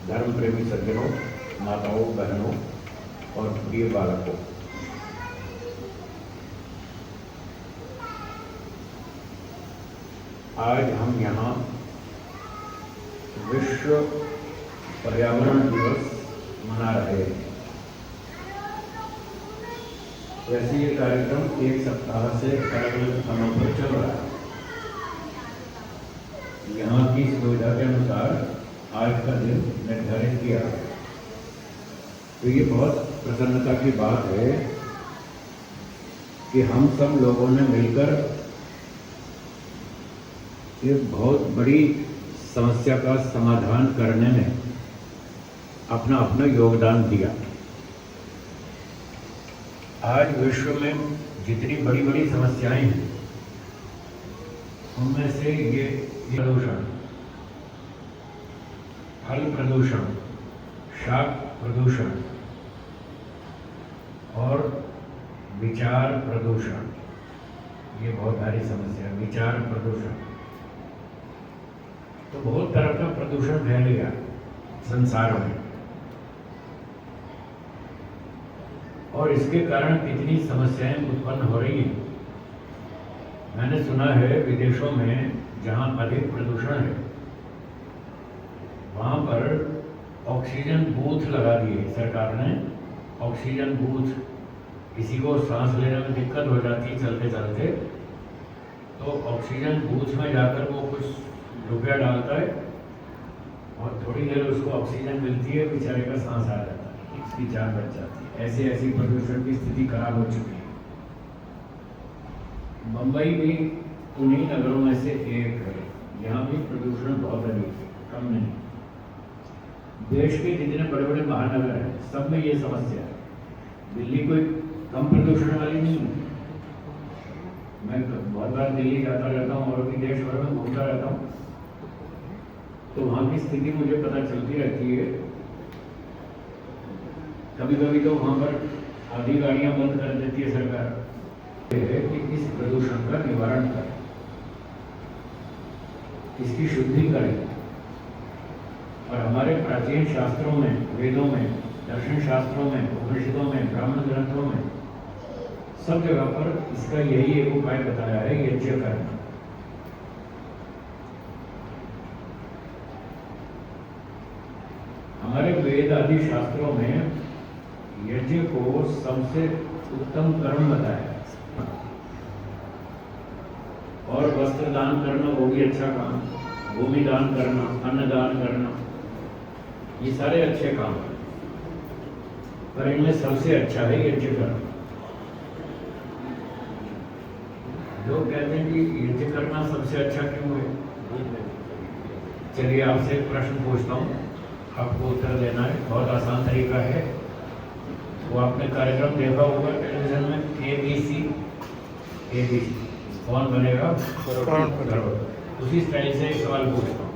धर्म प्रेमी सज्जनों, माताओं, बहनों और प्रिय बालकों, आज हम यहाँ विश्व पर्यावरण दिवस मना रहे हैं। वैसे ये कार्यक्रम एक सप्ताह से अलग अलग स्थानों पर चल रहा है। यहाँ की सुविधा के अनुसार आज का दिन निर्धारित किया है। तो ये बहुत प्रसन्नता की बात है कि हम सब लोगों ने मिलकर एक बहुत बड़ी समस्या का समाधान करने में अपना अपना योगदान दिया। आज विश्व में जितनी बड़ी बड़ी समस्याएं हैं उनमें से ये प्रदूषण, फल प्रदूषण, शाक प्रदूषण और विचार प्रदूषण, ये बहुत भारी समस्या है। विचार प्रदूषण तो बहुत तरह का प्रदूषण फैल गया संसार में, और इसके कारण कितनी समस्याएं उत्पन्न हो रही हैं। मैंने सुना है विदेशों में जहाँ अधिक प्रदूषण है वहाँ पर ऑक्सीजन बूथ लगा दिए सरकार ने। ऑक्सीजन बूथ, किसी को सांस लेने में दिक्कत हो जाती है चलते चलते, तो ऑक्सीजन बूथ में जाकर वो कुछ रुपया डालता है और थोड़ी देर उसको ऑक्सीजन मिलती है, बेचारे का सांस आ जाता है, इसकी जान बच जाती है। ऐसी ऐसी प्रदूषण की स्थिति खराब हो चुकी है। मुंबई भी उन्हीं नगरों में से एक है। यहाँ भी प्रदूषण बहुत अधिक है, कम नहीं। देश के जितने बड़े बड़े महानगर हैं सब में ये समस्या है। दिल्ली कोई कम प्रदूषण वाली नहीं है। मैं बहुत बार दिल्ली जाता रहता हूँ और भी देश भर में घूमता रहता हूँ, तो वहाँ की स्थिति मुझे पता चलती रहती है। कभी कभी तो वहाँ पर आधी गाड़ियाँ बंद कर देती है सरकार, है कि इस प्रदूषण का निवारण करें, इसकी शुद्धि करें। और हमारे प्राचीन शास्त्रों में, वेदों में, दर्शन शास्त्रों में, उपनिषदों में, ब्राह्मण ग्रंथों में सब जगह पर इसका यही एक उपाय बताया है, यज्ञ करना। हमारे वेद आदि शास्त्रों में यज्ञ को सबसे उत्तम कर्म बताया। और वस्त्र दान करना वो भी अच्छा काम, भूमि दान करना, अन्न दान करना, ये सारे अच्छे काम हैं, पर इनमें सबसे अच्छा है यज्ञ करना। लोग कहते हैं कि यज्ञ करना सबसे अच्छा क्यों है? चलिए आपसे एक प्रश्न पूछता हूँ, आपको उत्तर देना है। बहुत आसान तरीका है। वो आपने कार्यक्रम देखा होगा टेलीविजन में, ABC। कौन बनेगा करोड़पति। उसी स्टाइल से एक सवाल पूछता हूँ।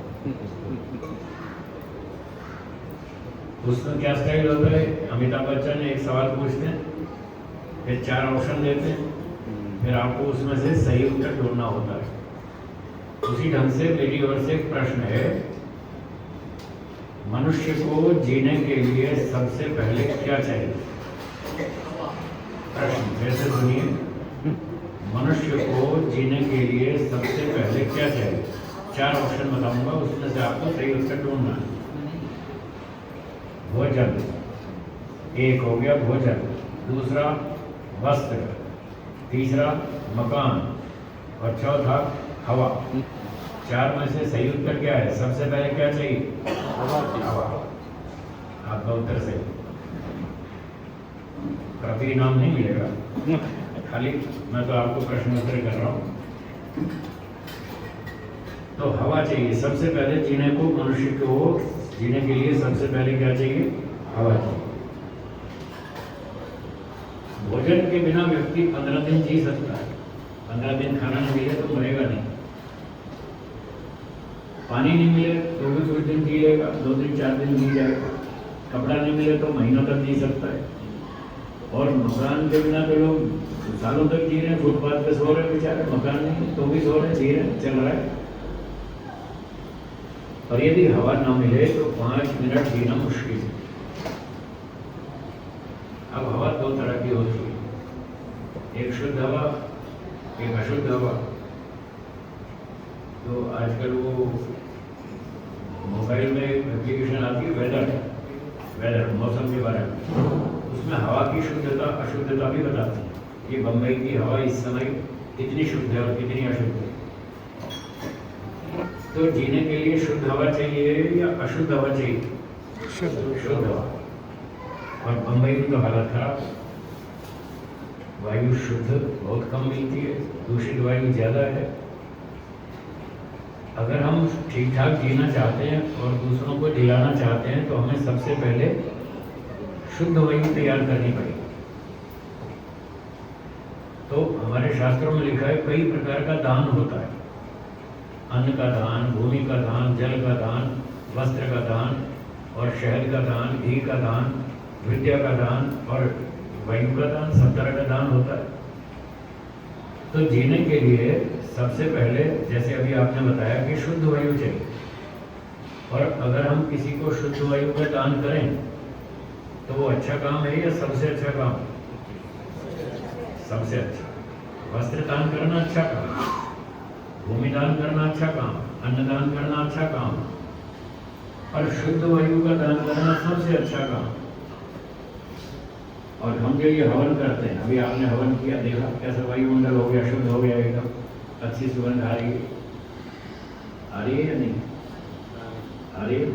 उसमें क्या स्टाइल होता है? अमिताभ बच्चन एक सवाल पूछते हैं, फिर 4 ऑप्शन देते हैं, फिर आपको उसमें से सही उत्तर ढूंढना होता है। उसी ढंग से मेरी ओर से एक प्रश्न है, मनुष्य को जीने के लिए सबसे पहले क्या चाहिए? प्रश्न फिर से सुनिए, मनुष्य को जीने के लिए सबसे पहले क्या चाहिए? 4 ऑप्शन बताऊंगा, उसमें से आपको सही उत्तर ढूंढना है। भोजन, एक हो गया भोजन, दूसरा वस्त्र, तीसरा मकान और चौथा हवा। 4 में से सही उत्तर क्या है? सबसे पहले क्या चाहिए? हवा। आपका उत्तर सही। कभी इनाम नहीं मिलेगा, खाली मैं तो आपको प्रश्न उत्तर कर रहा हूँ। तो हवा चाहिए सबसे पहले जीने को। मनुष्य को जीने के लिए सबसे पहले क्या चाहिए? हवा चाहिए। भोजन के बिना व्यक्ति 15 दिन जी सकता है। 15 दिन खाना नहीं मिले तो मरेगा नहीं। पानी नहीं मिले तो भी कुछ दिन जी लेगा, 2 दिन 4 दिन जी जाएगा। कपड़ा नहीं मिले तो महीनों तक जी सकता है। और मकान के बिना तो लोग सालों तक जी रहे हैं, फुटपाथ पे सो रहे हैं बेचारे, मकान नहीं तो भी सो रहे हैं, जी रहे हैं, चल रहा है। और यदि हवा न मिले तो 5 मिनट जीना मुश्किल है। अब हवा दो तरह की होती है, एक शुद्ध हवा, एक अशुद्ध हवा। तो आजकल वो मोबाइल में एक एप्लीकेशन आती है वेदर मौसम के बारे में, उसमें हवा की शुद्धता अशुद्धता भी बताती है। ये बम्बई की हवा इस समय कितनी शुद्ध है और कितनी अशुद्ध है। तो जीने के लिए शुद्ध हवा चाहिए या अशुद्ध हवा चाहिए? शुद्ध हवा। और बम्बई में तो हालत खराब, वायु शुद्ध बहुत कम मिलती है, दूषित वायु ज़्यादा है। अगर हम ठीक ठाक जीना चाहते हैं और दूसरों को जिलाना चाहते हैं तो हमें सबसे पहले शुद्ध वायु तैयार करनी पड़ेगी। तो हमारे शास्त्रों में लिखा है कई प्रकार का दान होता है, अन्न का दान, भूमि का दान, जल का दान, वस्त्र का दान और शहद का दान, घी का दान, विद्या का दान और वायु का दान, सब तरह का दान होता है। तो जीने के लिए सबसे पहले जैसे अभी आपने बताया कि शुद्ध वायु चाहिए, और अगर हम किसी को शुद्ध वायु का दान करें तो वो अच्छा काम है या सबसे अच्छा काम? सबसे अच्छा। वस्त्र दान करना अच्छा काम, भूमि दान करना अच्छा काम, अन्न दान करना अच्छा काम, और शुद्ध वायु का दान करना सबसे अच्छा काम। और हम जो ये हवन करते हैं, अभी आपने हवन किया, देखा कैसा वायुमंडल हो गया, शुद्ध हो गया, एकदम अच्छी सुगंध आ रही है। आ रही है या नहीं आ रही है?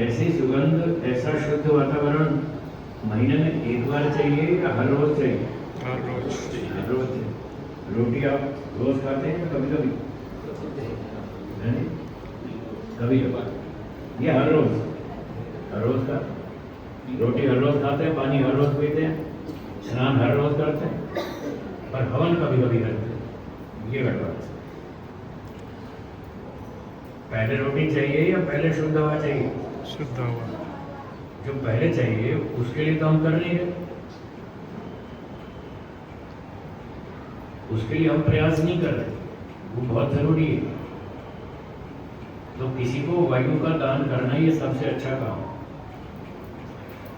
ऐसी सुगंध, ऐसा शुद्ध वातावरण महीने में एक बार चाहिए या हर रोज चाहिए? हर रोज चाहिए। रोटी आप रोज खाते हैं या कभी कभी? कभी कभी। ये हर रोज का रोटी हर रोज खाते हैं, पानी हर रोज पीते हैं, स्नान हर रोज करते हैं, पर हवन कभी कभी करते हैं। ये गड़बड़। पहले रोटी चाहिए या पहले शुद्ध हवा चाहिए? शुद्ध हवा। जो पहले चाहिए उसके लिए तो हम कर नहीं रहे, उसके लिए हम प्रयास नहीं कर रहे, वो बहुत जरूरी है। तो किसी को वायु का दान करना ये सबसे अच्छा काम है।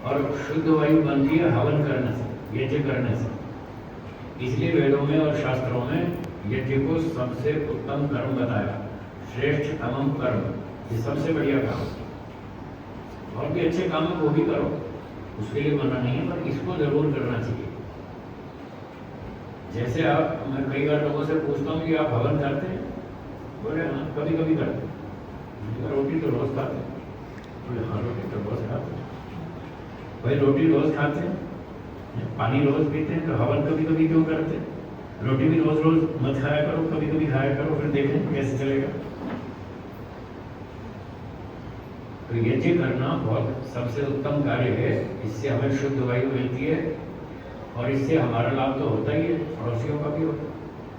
और शुद्ध वायु बनती है हवन करने से, यज्ञ करने से। इसलिए वेदों में और शास्त्रों में यज्ञ को सबसे उत्तम कर्म बताया, श्रेष्ठतम कर्म, ये सबसे बढ़िया काम। और भी अच्छे काम है वो भी करो, उसके लिए मना नहीं है, पर इसको जरूर करना चाहिए। जैसे मैं कई बार लोगों से पूछता हूँ कि आप हवन करते हैं? बोले हाँ कभी कभी करते हैं। रोटी तो रोज खाते हैं? बोले हाँ रोटी तो रोज खाते हैं। भाई रोटी रोज खाते हैं, पानी रोज पीते हैं, तो हवन कभी कभी क्यों करते हैं? रोटी भी रोज रोज मत खाया करो, कभी कभी खाया करो, फिर देखें कैसे चलेगा। तो यज्ञ करना बहुत सबसे उत्तम कार्य है। इससे हमें शुद्ध वायु मिलती है और इससे हमारा लाभ तो होता ही है, पड़ोसियों का भी होता है,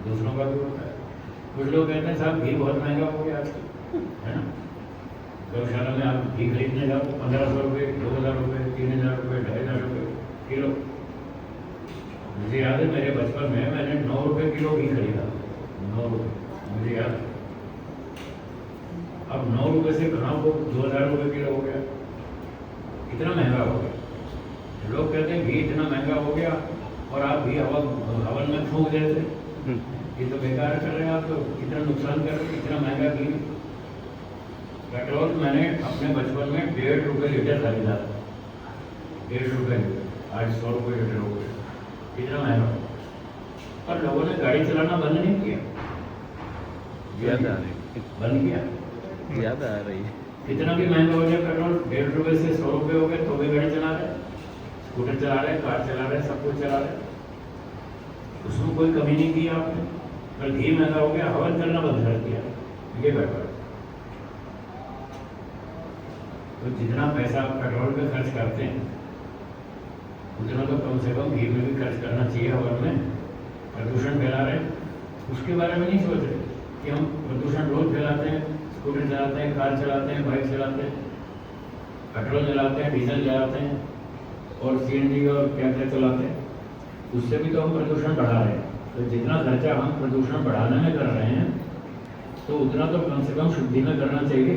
दूसरों का भी होता है। कुछ लोग कहते हैं साहब घी बहुत महंगा हो गया आजकल, है ना। गौशाला में आप घी खरीदने जाओ 1500 रुपये, 2000 रुपये, 3000 रुपये, 2500 रुपये किलो। मुझे याद है मेरे बचपन में मैंने 9 रुपये किलो घी खरीदा, 9 रुपये, मुझे याद है। अब 9 रुपये से कहाँ वो 2000 रुपये किलो हो गया, कितना महंगा हो गया। लोग कहते हैं घी इतना महंगा हो गया और आप घी हवन में फूंक देते, ये तो बेकार कर रहे हैं आप, तो कितना नुकसान कर रहे हैं, इतना महंगा घी। पेट्रोल मैंने अपने बचपन में 1.5 रुपये लीटर खरीदा था, 1.5 रुपये लीटर, आज 100 रुपये लीटर हो गया, कितना महंगा। पर लोगों ने गाड़ी चलाना बंद नहीं किया, बंद किया, याद आ रही है। कितना भी महंगा हो जाए पेट्रोल, 1.5 रुपये से 100 रुपये हो गए तो भी गाड़ी चला रहे, स्कूटर चला रहे, कार चला रहे, सब कुछ चला रहे, उसमें कोई कमी नहीं की आपने। पर घी महंगा हो गया, हवन करना बंद कर दिया, ये गड़बड़। तो जितना पैसा आप पेट्रोल पे खर्च करते हैं उतना तो कम से कम घी में भी खर्च करना चाहिए। हवन में प्रदूषण फैला रहे उसके बारे में नहीं सोच रहे कि हम प्रदूषण रोज फैलाते हैं, स्कूटर चलाते हैं, कार चलाते हैं, बाइक चलाते हैं, पेट्रोल जलाते हैं, डीजल जलाते हैं और CNG और क्या क्या चलाते हैं, उससे भी तो हम प्रदूषण बढ़ा रहे हैं। तो जितना खर्चा हम प्रदूषण बढ़ाने में कर रहे हैं तो उतना तो कम से कम शुद्धि में करना चाहिए,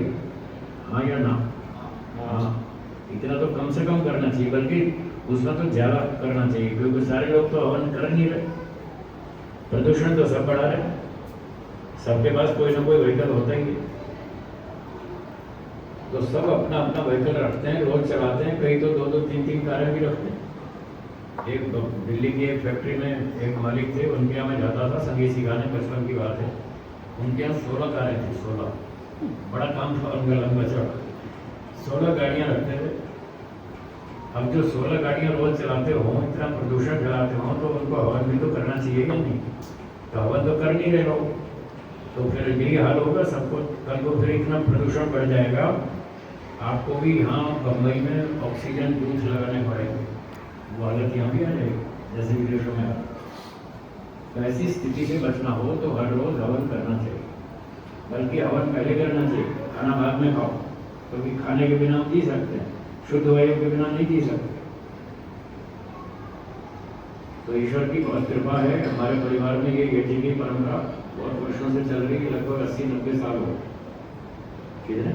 हाँ या ना? हाँ, इतना तो कम से कम करना चाहिए, बल्कि उसका तो ज़्यादा करना चाहिए, क्योंकि सारे लोग तो हवन कर नहीं रहे। प्रदूषण तो सब बढ़ा रहे, सबके पास कोई ना कोई व्हीकल होता ही है, तो सब अपना अपना व्हीकल रखते हैं, रोज चलाते हैं, कई तो 2-2, 3-3 कारें भी रखते हैं। एक दिल्ली की एक फैक्ट्री में एक मालिक थे, उनके यहाँ मैं जाता था संगीत सिखाने, बचपन की बात है। उनके यहाँ 16 कारें थी, 16, बड़ा काम था उनका, लंबा चौड़ा 16 गाड़ियाँ रखते थे। अब जो 16 गाड़ियाँ रोज चलाते हों, इतना प्रदूषण फैलाते हों, तो उनको हवन भी तो करना चाहिए या नहीं? तो हवन तो कर नहीं रहे लोग, तो फिर यही हाल होगा सबको। कल को फिर इतना प्रदूषण बढ़ जाएगा, आपको भी यहाँ बम्बई में ऑक्सीजन बूथ लगाने पड़ेंगे, वो हालत यहाँ भी आ जाएगी जैसे विदेशों में। तो ऐसी स्थिति से बचना हो तो हर रोज हवन करना चाहिए, बल्कि हवन पहले करना चाहिए, खाना बाद में खाओ, क्योंकि खाने के बिना हम जी सकते हैं, शुद्ध वायु के बिना नहीं जी सकते। तो ईश्वर की बहुत कृपा है, हमारे परिवार में ये यज्ञ की परंपरा बहुत वर्षों से चल रही है, लगभग 80-90 साल हो गए। कितने?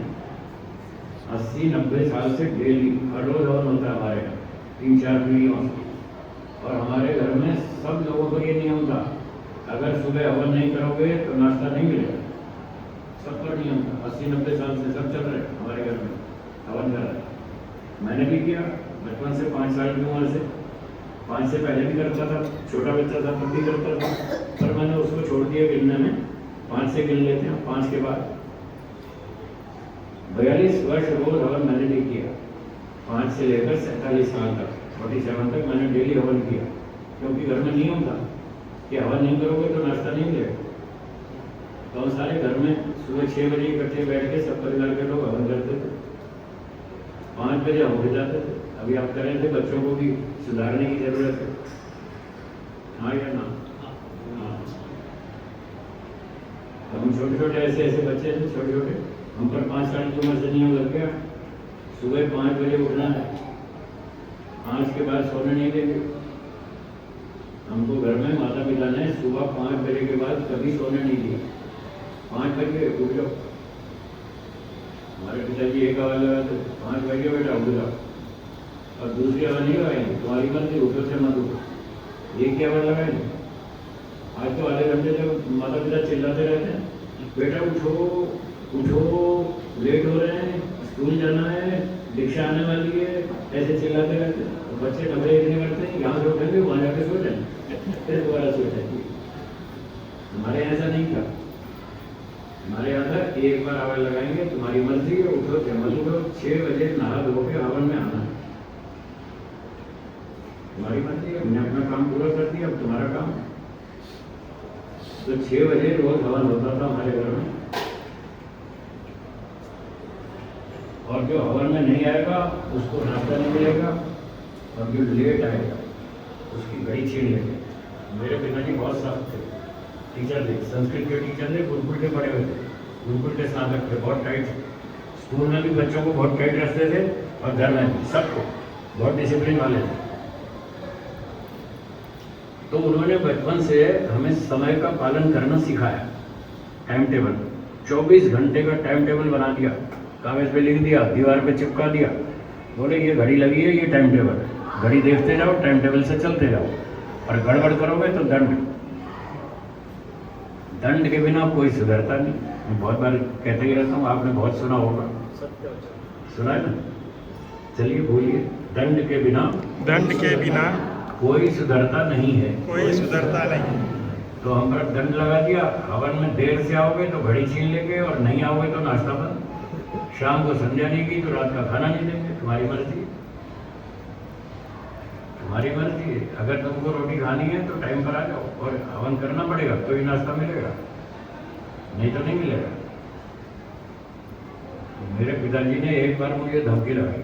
80-90 साल से डेली हर रोज हवन होता है हमारे यहाँ, 3-4 पीढ़ियों से। और हमारे घर में सब लोगों को ये नियम था, अगर सुबह हवन नहीं करोगे तो नाश्ता नहीं मिलेगा, सब पर नियम था। 80-90 साल से सब चल रहे हमारे घर में, हवन कर रहे। मैंने भी किया बचपन से, 5 साल की उम्र से, 5 से पहले भी करता था, छोटा बच्चा था तब भी करता था, पर मैंने उसको छोड़ दिया गिनने में। 5 से गिन लेते हैं, 5 के बाद 42 वर्ष रोज हवन मैंने नहीं किया, 5 से लेकर 47 साल तक, 47 तक मैंने डेली हवन किया, क्योंकि घर में नियम था कि हवन नहीं करोगे तो नाश्ता नहीं मिलेगा। तो हम सारे घर में सुबह 6 बजे इकट्ठे बैठ के सब परिवार के लोग हवन करते थे, 5 बजे हम उठ जाते थे। अभी आप कह रहे थे बच्चों को भी सुधारने की जरूरत है, हाँ या ना? हाँ, हम छोटे छोटे ऐसे बच्चे थे, छोटे छोटे, हम पर 5 साल की उम्र से नियम लग गया, सुबह 5 बजे उठना है, 5 के बाद सोने नहीं देंगे हमको। घर में माता पिता ने सुबह 5 बजे के बाद कभी सोने नहीं दिया, 5 बजे उठ जाओ। हमारे पिताजी एक आवाज लगाते, 5 बजे बेटा उठ जाओ, और दूसरी आवाज नहीं लगाएंगे, तुम्हारी मर्जी, उठो से मत उठो, ये क्या आवाज लगाएंगे? आज तो आधे घंटे तक माता पिता चिल्लाते रहते हैं, बेटा उठो उठो, लेट हो रहे हैं, स्कूल जाना है, दीक्षा आने वाली है, ऐसे चिल्लाते रहते हैं। तो बच्चे नखरे इतने करते हैं, यहाँ से उठेंगे वहाँ जाके सो जाएंगे, फिर दोबारा सो जाएंगे। हमारे यहाँ ऐसा नहीं था, हमारे यहाँ था एक बार आवाज लगाएंगे, तुम्हारी मर्जी है, उठो से मत उठो, 6 बजे नहा धो के हवन में आना है, तुम्हारी मर्जी है, हमने अपना काम पूरा कर दिया, अब तुम्हारा काम। तो 6 बजे रोज हवन होता था हमारे घर में, और जो हवन में नहीं आएगा उसको नाश्ता नहीं मिलेगा, और जो लेट आएगा उसकी घड़ी छीन लेंगे। मेरे पिताजी बहुत सख्त थे, टीचर थे, संस्कृत के टीचर थे, गुरुकुल के पढ़े हुए थे, गुरुकुल के स्नातक थे, बहुत टाइट। स्कूल में भी बच्चों को बहुत टाइट रखते थे, और घर में भी सबको बहुत डिसिप्लिन वाले थे। तो उन्होंने बचपन से हमें समय का पालन करना सिखाया। टाइम टेबल, 24 घंटे का टाइम टेबल बना दिया, कागज पे लिख दिया, दीवार पे चिपका दिया, बोले ये घड़ी लगी है, ये टाइम टेबल है, घड़ी देखते जाओ, टाइम टेबल से चलते जाओ, और गड़बड़ करोगे तो दंड, दंड के बिना कोई सुधरता नहीं। मैं बहुत बार कहते ही रहता हूँ, आपने बहुत सुना होगा, सुना है ना? चलिए बोलिए, दंड के बिना कोई सुधरता नहीं है, कोई सुधरता नहीं। तो हम पर दंड लगा दिया, हवन में देर से आओगे तो घड़ी छीन लेंगे, और नहीं आओगे तो नाश्ता बंद, शाम को संध्या नहीं की तो रात का खाना नहीं देंगे, तुम्हारी मर्जी, तुम्हारी मर्जी है। अगर तुमको रोटी खानी है तो टाइम पर आ जाओ, और हवन करना पड़ेगा तो ही नाश्ता मिलेगा, नहीं तो नहीं मिलेगा। मेरे पिताजी ने एक बार मुझे धमकी लगाई,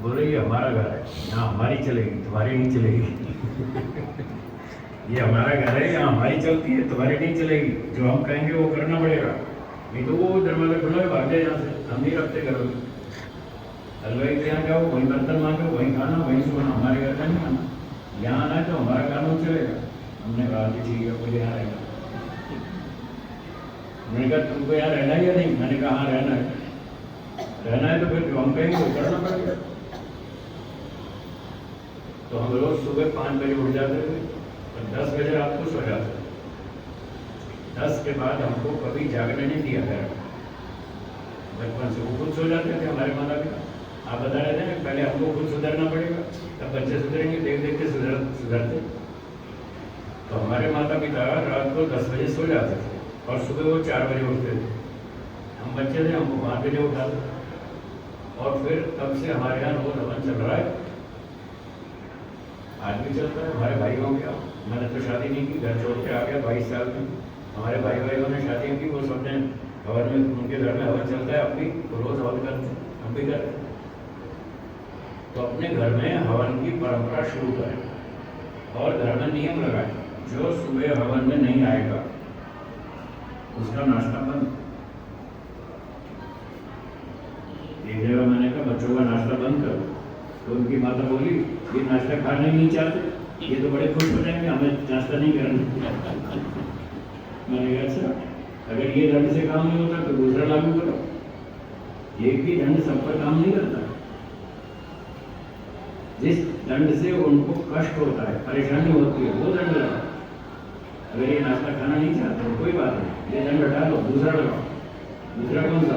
बोले ये हमारा घर है, यहाँ हमारी चलेगी, तुम्हारी नहीं चलेगी। ये हमारा घर है, यहाँ हमारी चलती है, तुम्हारी नहीं चलेगी, जो हम कहेंगे वो करना पड़ेगा, नहीं तो वो दरवाजा खुला है, भाग जाए यहाँ से, हम नहीं रखते घर में। हलवाई के यहाँ जाओ, वहीं बर्तन मांगो, वहीं खाना, वहीं सोना, हमारे घर का नहीं खाना, यहाँ आना है तो हमारा कानून चलेगा। हमने कहा कि ठीक है, मुझे यहाँ रहेगा। मैंने कहा तुमको यहाँ रहना है या नहीं? मैंने कहा हाँ रहना है तो फिर जो हम कहेंगे वो करना पड़ेगा। तो हम रोज सुबह 5 बजे उठ जाते थे और 10 बजे रात को सो जाते थे। 10 के बाद हमको कभी जागने नहीं दिया घर में। बचपन से वो खुद सो जाते थे हमारे माता पिता। आप बता रहे थे ना पहले हमको खुद सुधरना पड़ेगा, तब बच्चे सुधरेंगे, देख देख के सुधरते। तो हमारे माता पिता रात को 10 बजे सो जाते थे और सुबह वो 4 बजे उठते थे। हम बच्चे थे, हमको 5 बजे उठाते और फिर तब से हमारे यहाँ रोज हवन चल रहा है, आज भी चलता है। हमारे भाइयों के यहाँ, मैंने तो शादी नहीं की, घर छोड़ के आ गया 22 साल में। हमारे भाइयों ने शादी की, वो सबने हवन में, उनके घर में हवन चलता है, अब भी रोज हवन करते हैं, हम भी करते हैं। तो अपने घर में हवन की परंपरा शुरू करें और घर में नियम लगाएं, जो सुबह हवन में नहीं आएगा उसका नाश्ता बंद। एक जगह मैंने कहा बच्चों का नाश्ता बंद करो, तो उनकी माता बोली ये नाश्ता खाना ही नहीं चाहते, ये तो बड़े खुश हो जाएंगे, हमें नाश्ता नहीं करना। मैंने कहा अच्छा, अगर ये दंड से काम नहीं होता तो दूसरा लागू करो। एक भी दंड सब पर काम नहीं करता। जिस दंड से उनको कष्ट होता है, परेशानी होती है, वो दंड लगाओ। अगर ये नाश्ता खाना नहीं चाहते तो कोई बात नहीं, ये दंड हटा लो, दूसरा लगाओ। दूसरा कौन सा?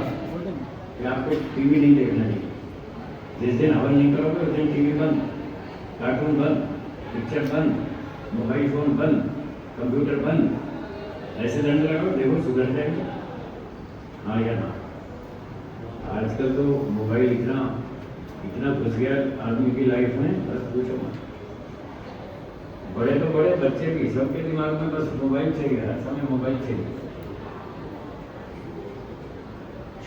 कि आपको टीवी नहीं देखना चाहिए। जिस दिन हवन नहीं करोगे उस दिन टीवी बंद, कार्टून बंद, पिक्चर बंद, मोबाइल फोन बंद, कंप्यूटर बंद। ऐसे दंड लगाओ, देखो सुधर जाएंगे। हाँ या ना? आजकल तो मोबाइल इतना घुस गया आदमी की लाइफ में, बस पूछो मत। बड़े तो बड़े, बच्चे भी, सबके दिमाग में बस मोबाइल चाहिए, हर समय मोबाइल चाहिए।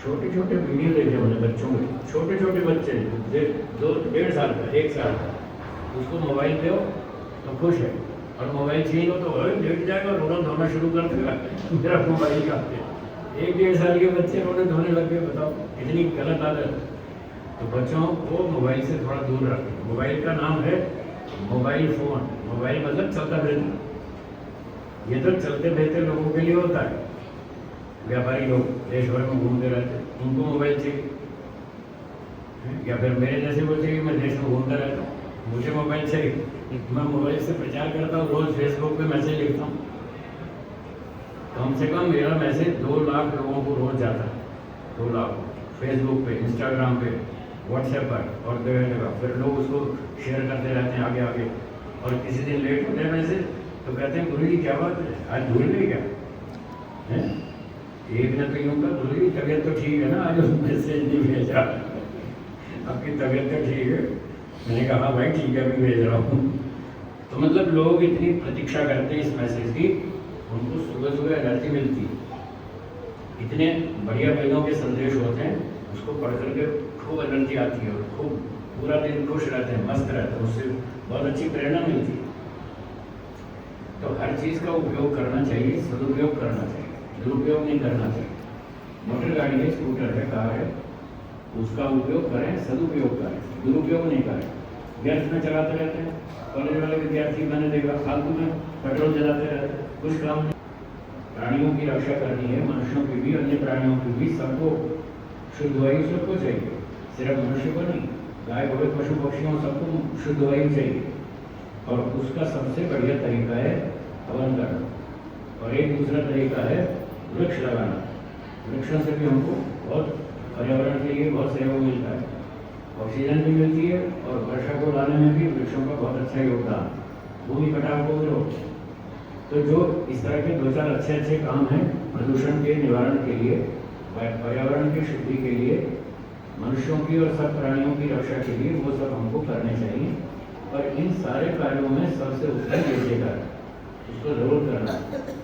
छोटे छोटे वीडियो देखे मैंने बच्चों के, छोटे छोटे बच्चे 1.5 साल का, 1 साल का, उसको मोबाइल दो तो खुश है, और मोबाइल चाहिए हो तो लेट जाएगा, रोना धोना शुरू कर देगा मेरा मोबाइल का। 1-1.5 साल के बच्चे रोने धोने लग गए, बताओ इतनी गलत आदत। तो बच्चों को मोबाइल से थोड़ा दूर रखें। मोबाइल का नाम है मोबाइल फ़ोन। मोबाइल मतलब चलता फिरता। ये तो चलते फिरते लोगों के लिए होता है। व्यापारी लोग देश भर में घूमते रहते हैं, उनको मोबाइल चाहिए। या फिर मेरे जैसे बच्चे कि मैं देश में घूमता रहता हूँ, मुझे मोबाइल चाहिए। मैं मोबाइल से प्रचार करता हूँ, रोज़ फेसबुक पे मैसेज लिखता हूँ। कम से कम मेरा मैसेज 2 लाख लोगों को रोज जाता है। 2 लाख फेसबुक पे, इंस्टाग्राम पे, व्हाट्सएप पर और जगह। फिर लोग उसको शेयर करते रहते हैं आगे आगे। और किसी दिन लेट होते हैं मैसेज तो कहते हैं गुरु जी क्या बात है, आज भूल गए क्या? है एक ने तो यूँ कहा, गुरु जी तबीयत तो ठीक है ना, आज मैसेज नहीं भेजा, आपकी तबीयत तो ठीक है। मैंने कहा हाँ भाई ठीक है, अभी भेज रहा हूँ। तो मतलब लोग इतनी प्रतीक्षा करते हैं इस मैसेज की, उनको सुबह सुबह एनर्जी मिलती है। इतने बढ़िया वेदों के संदेश होते हैं, उसको पढ़ करके खूब एनर्जी आती है और खूब पूरा दिन खुश रहते हैं, मस्त रहते हैं, उससे बहुत अच्छी प्रेरणा मिलती है। तो हर चीज़ का उपयोग करना चाहिए, सदुपयोग करना चाहिए, दुरुपयोग नहीं करना चाहिए। मोटर गाड़ी है, स्कूटर है, कार है, उसका उपयोग करें, सदुपयोग करें, दुरुपयोग नहीं करें। व्यर्थ में चलाते रहते हैं। कॉलेज वाले विद्यार्थी मैंने देखा फालतू में पेट्रोल जलाते रहते हैं, कुछ काम नहीं। प्राणियों की रक्षा करनी है, मनुष्यों की भी, अन्य प्राणियों की भी, सबको शुद्ध वायु सबको चाहिए, सिर्फ मनुष्य को नहीं। गाय घोड़े पशु पक्षियों सबको शुद्ध वायु चाहिए। और उसका सबसे बढ़िया तरीका है हवन करना। और एक दूसरा तरीका है वृक्ष लगाना। वृक्षों से भी हमको बहुत पर्यावरण के लिए बहुत सहयोग मिलता है, ऑक्सीजन भी मिलती है और वर्षा को लाने में भी वृक्षों का बहुत अच्छा योगदान। भूमि कटाव को रोक। तो जो इस तरह के 2-4 अच्छे काम हैं प्रदूषण के निवारण के लिए, पर्यावरण की शुद्धि के लिए, मनुष्यों की और सब प्राणियों की रक्षा के लिए, वो सब हमको करने चाहिए। और इन सारे कार्यों में सबसे उत्तम देखेगा, उसको जरूर करना है।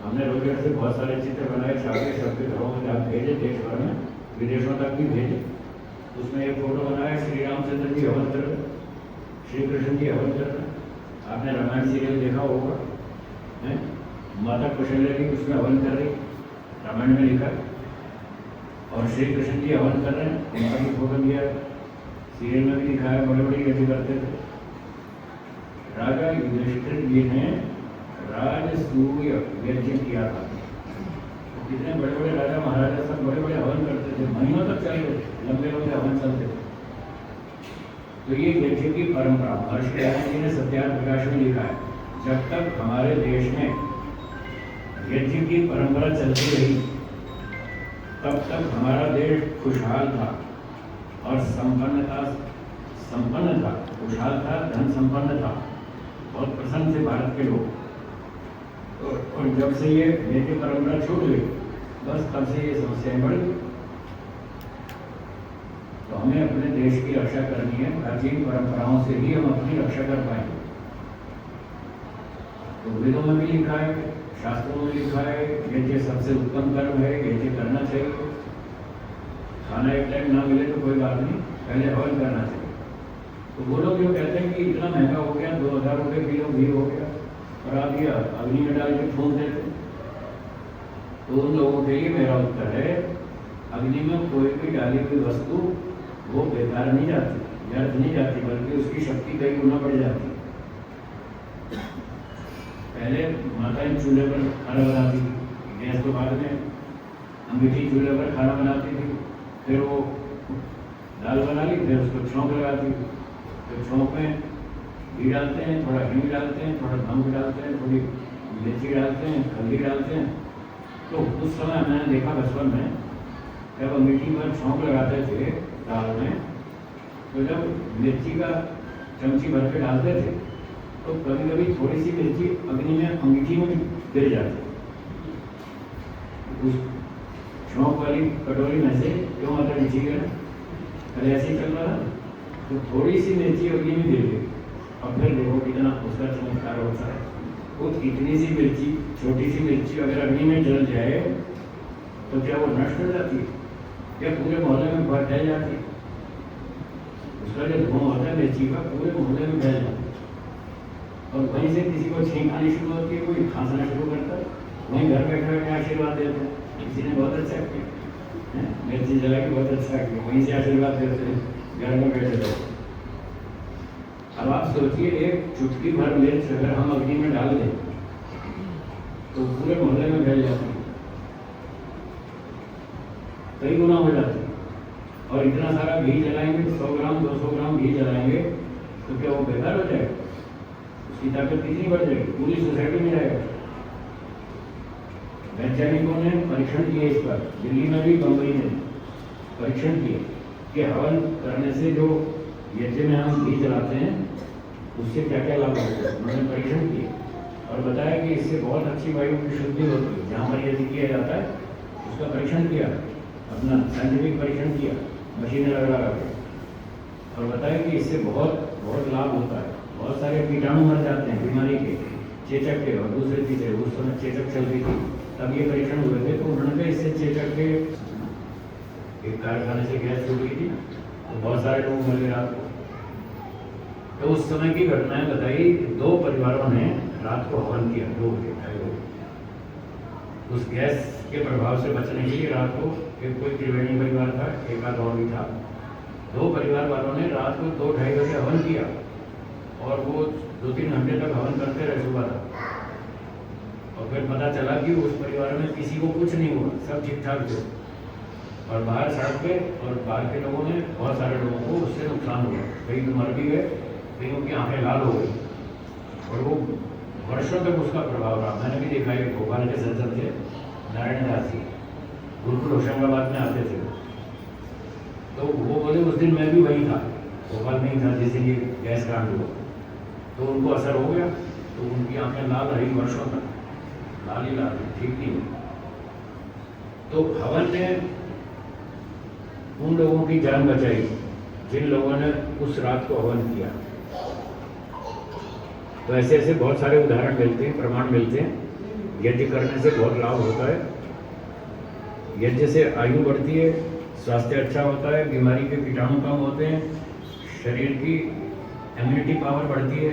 हमने रॉकेट से बहुत सारे चित्र बनाए, छापे, सबके घरों में आप भेजे, देश भर में, विदेशों तक भी भेजे। उसमें एक फोटो बनाया, श्री रामचंद्र जी हवन कर रहे, श्री कृष्ण जी हवन कर रहे। आपने रामायण सीरियल देखा होगा, है? माता कौशल्या जी उसमें हवन कर रही, रामायण में लिखा। और श्री कृष्ण जी हवन कर रहे हैं, उनका भी फोटो दिया, सीरियल में भी दिखाया, बड़े बड़े यज्ञ करते थे। राजा युधिष्ठिर जी ने राजसूय यज्ञ किया था। जितने बड़े बड़े राजा महाराजा सब बड़े बड़े हवन करते थे, महीनों तक चल रहे थे, लंबे लंबे हवन चलते थे। तो ये यज्ञ की परंपरा महर्षि दयानंद जी ने सत्यार्थ प्रकाश में लिखा है, जब तक हमारे देश में यज्ञ की परंपरा चलती रही तब तक हमारा देश खुशहाल था और संपन्न था, खुशहाल था, धन संपन्न था, बहुत प्रसन्न थे भारत के लोग। और जब से ये यज्ञ परंपरा छूट गई, बस तब से ये समस्याएं बढ़ गई। तो हमें अपने देश की रक्षा करनी है, प्राचीन परंपराओं से ही हम अपनी रक्षा कर पाएंगे। तो वेदों में भी लिखा है, शास्त्रों में लिखा है, यज्ञ सबसे उत्तम कर्म है, यज्ञ करना चाहिए। खाना एक टाइम ना मिले तो कोई बात नहीं, पहले हवन करना चाहिए। तो वो लोग जो कहते हैं कि इतना महंगा हो गया, 2000 रुपये किलो घी हो गया और आप ये अग्नि में डाल के फूंक देते, तो उन लोगों के लिए मेरा उत्तर है, अग्नि में कोई भी डाली हुई वस्तु वो बेकार नहीं जाती, व्यर्थ नहीं जाती, बल्कि उसकी शक्ति कई गुना बढ़ जाती है। पहले माताएं चूल्हे पर खाना बनाती थी, गैस तो बाद में, अंगीठी चूल्हे पर खाना बनाती थी, फिर वो दाल बना ली, फिर उसको छौंक लगाती, फिर छौंक में घी डालते हैं, थोड़ा हींग डालते हैं, थोड़ा नमक डालते हैं, थोड़ी मिर्ची डालते हैं, हल्दी डालते हैं। तो उस समय मैंने देखा बचपन में, जब अंगीठी पर छौंक लगाते थे दाल में, तो जब मिर्ची का चमची भर के डालते थे तो कभी कभी थोड़ी सी मिर्ची अग्नि में अंगीठी में गिर जाती, उस छौंक वाली कटोरी में से क्यों आता नीचे गिरा, अरे ऐसे ही चल रहा था, तो थोड़ी सी मिर्ची अग्नि में गिर गई और फिर देखो कितना उसका चमत्कार होता है। वो इतनी सी मिर्ची, छोटी सी मिर्ची अगर अग्नि में जल जाए तो क्या वो नष्ट हो जाती है या पूरे मोहल्ले में फैल जाती है? उसका जो धुआं होता है मिर्ची का पूरे मोहल्ले में फैल जाता है और वहीं से किसी को छींक आनी शुरू होती है, कोई खांसना शुरू करता है, वहीं घर बैठे बैठे आशीर्वाद देते हैं, किसी ने बहुत अच्छा किया, मिर्ची जला के बहुत अच्छा किया, वहीं से आशीर्वाद देते हैं, घर में बैठे बैठे। अब आप सोचिए, एक चुटकी भर मिर्च अगर हम अग्नि में डाल दें तो पूरे मोहल्ले में फैल जाती है, कई गुना हो जाती है। और इतना सारा घी जलाएंगे, 100 ग्राम 200 ग्राम घी जलाएंगे तो क्या वो बेकार हो जाएगा? उसकी ताकत कितनी बढ़ जाएगी, पूरी सोसाइटी में जाएगा। वैज्ञानिकों ने परीक्षण किए इस पर, दिल्ली में भी, बम्बई में परीक्षण किए कि हवन करने से जो यज्ञ में हम घी जलाते हैं उससे क्या क्या लाभ होते हैं। उन्होंने परीक्षण किए और बताया कि इससे बहुत अच्छी वायु की शुद्धि होती है। जहाँ पर यज्ञ किया जाता है उसका परीक्षण किया, अपना साइंटिफिक परीक्षण किया, मशीनें लगा के, और बताया कि इससे बहुत बहुत लाभ होता है। बहुत सारे कीटाणु मर जाते हैं बीमारी के, चेचक के और दूसरे चीज़ें। उस समय चेचक चल रही थी तब ये परीक्षण हुए थे, तो उन्होंने कहा इससे चेचक के, एक कारखाने से गैस छूट गई थी तो बहुत सारे लोग मर गए रात को। तो उस समय की घटनाएं बताई, 2 परिवारों ने रात को हवन किया, 2 बजे 2:30 बजे। उस गैस के प्रभाव से बचने के लिए रात को, एक कोई त्रिवेणी परिवार था, एक आध और भी था, 2 परिवार वालों ने रात को 2-2:30 बजे हवन किया और वो 2-3 घंटे तक हवन करते रहे सुबह तक। और फिर पता चला कि उस परिवार में किसी को कुछ नहीं हुआ, सब ठीक ठाक थे। और बाहर सड़क पे और बाहर के लोगों ने, बहुत सारे लोगों को उससे नुकसान हुआ, कई तो मर भी गए, कई उनकी आंखें लाल हो गई और वो वर्षों तक उसका प्रभाव रहा। मैंने भी देखा है, भोपाल के सज्जन थे, नारायण दास जी, गुरुकुल होशंगाबाद में आते थे, तो वो बोले उस दिन मैं भी वहीं था, भोपाल में ही था जिस दिन ये गैस कांड हुआ। तो उनको असर हो गया, तो उनकी आंखें लाल रही वर्षों तक, लाल ही लाल, ठीक नहीं हुई। तो हवन ने उन लोगों की जान बचाई जिन लोगों ने उस रात को हवन किया। तो ऐसे ऐसे बहुत सारे उदाहरण मिलते हैं, प्रमाण मिलते हैं। यज्ञ करने से बहुत लाभ होता है, यज्ञ से आयु बढ़ती है, स्वास्थ्य अच्छा होता है, बीमारी के कीटाणु कम होते हैं, शरीर की इम्यूनिटी पावर बढ़ती है,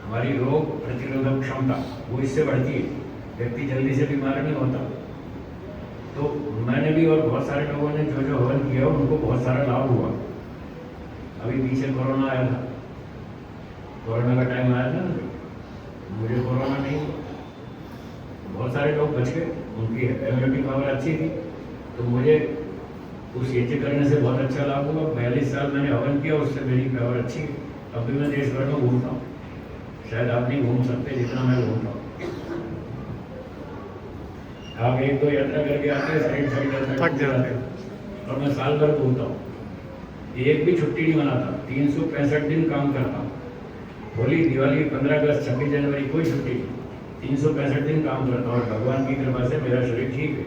हमारी रोग प्रतिरोधक क्षमता वो इससे बढ़ती है, व्यक्ति जल्दी से बीमार नहीं होता। तो मैंने भी और बहुत सारे लोगों ने जो जो हवन किया उनको बहुत सारा लाभ हुआ। अभी पीछे कोरोना आया था, कोरोना का टाइम आया था ना, मुझे कोरोना नहीं हुआ, बहुत सारे लोग बच गए। उनकी इम्यूनिटी पावर अच्छी थी, तो मुझे उस यज्ञ करने से बहुत अच्छा लाभ हुआ। 42 साल मैंने हवन किया, उससे मेरी पावर अच्छी है। अब भी मैं देश भर में घूमता हूँ, शायद आप नहीं घूम सकते जितना मैं घूमता हूँ। आप एक दो यात्रा करके आते हैं, साइड थक जाते हैं। और मैं साल भर घूमता हूँ, एक भी छुट्टी नहीं मनाता, 365 दिन काम करता हूँ। होली, दिवाली, 15 अगस्त, 26 जनवरी कोई छुट्टी नहीं, 365 दिन काम करता हूँ और भगवान की कृपा से मेरा शरीर ठीक है।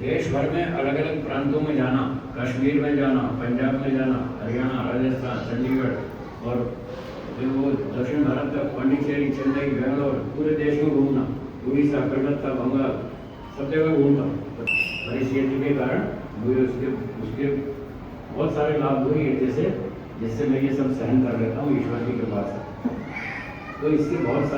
देश भर में अलग अलग प्रांतों में जाना, कश्मीर में जाना, पंजाब में जाना, हरियाणा, राजस्थान, चंडीगढ़ और फिर वो दक्षिण भारत तक, पांडिचेरी, चेन्नई, बेंगलोर, पूरे देश में घूमना, उड़ीसा, कलकत्ता, बंगाल, सब जगह घूमता हूँ। और इस यज्ञ के कारण मुझे उसके बहुत सारे लाभ हुए यज्ञ से, जिससे मैं ये सब सहन कर लेता हूँ ईश्वर की कृपा से। तो इससे बहुत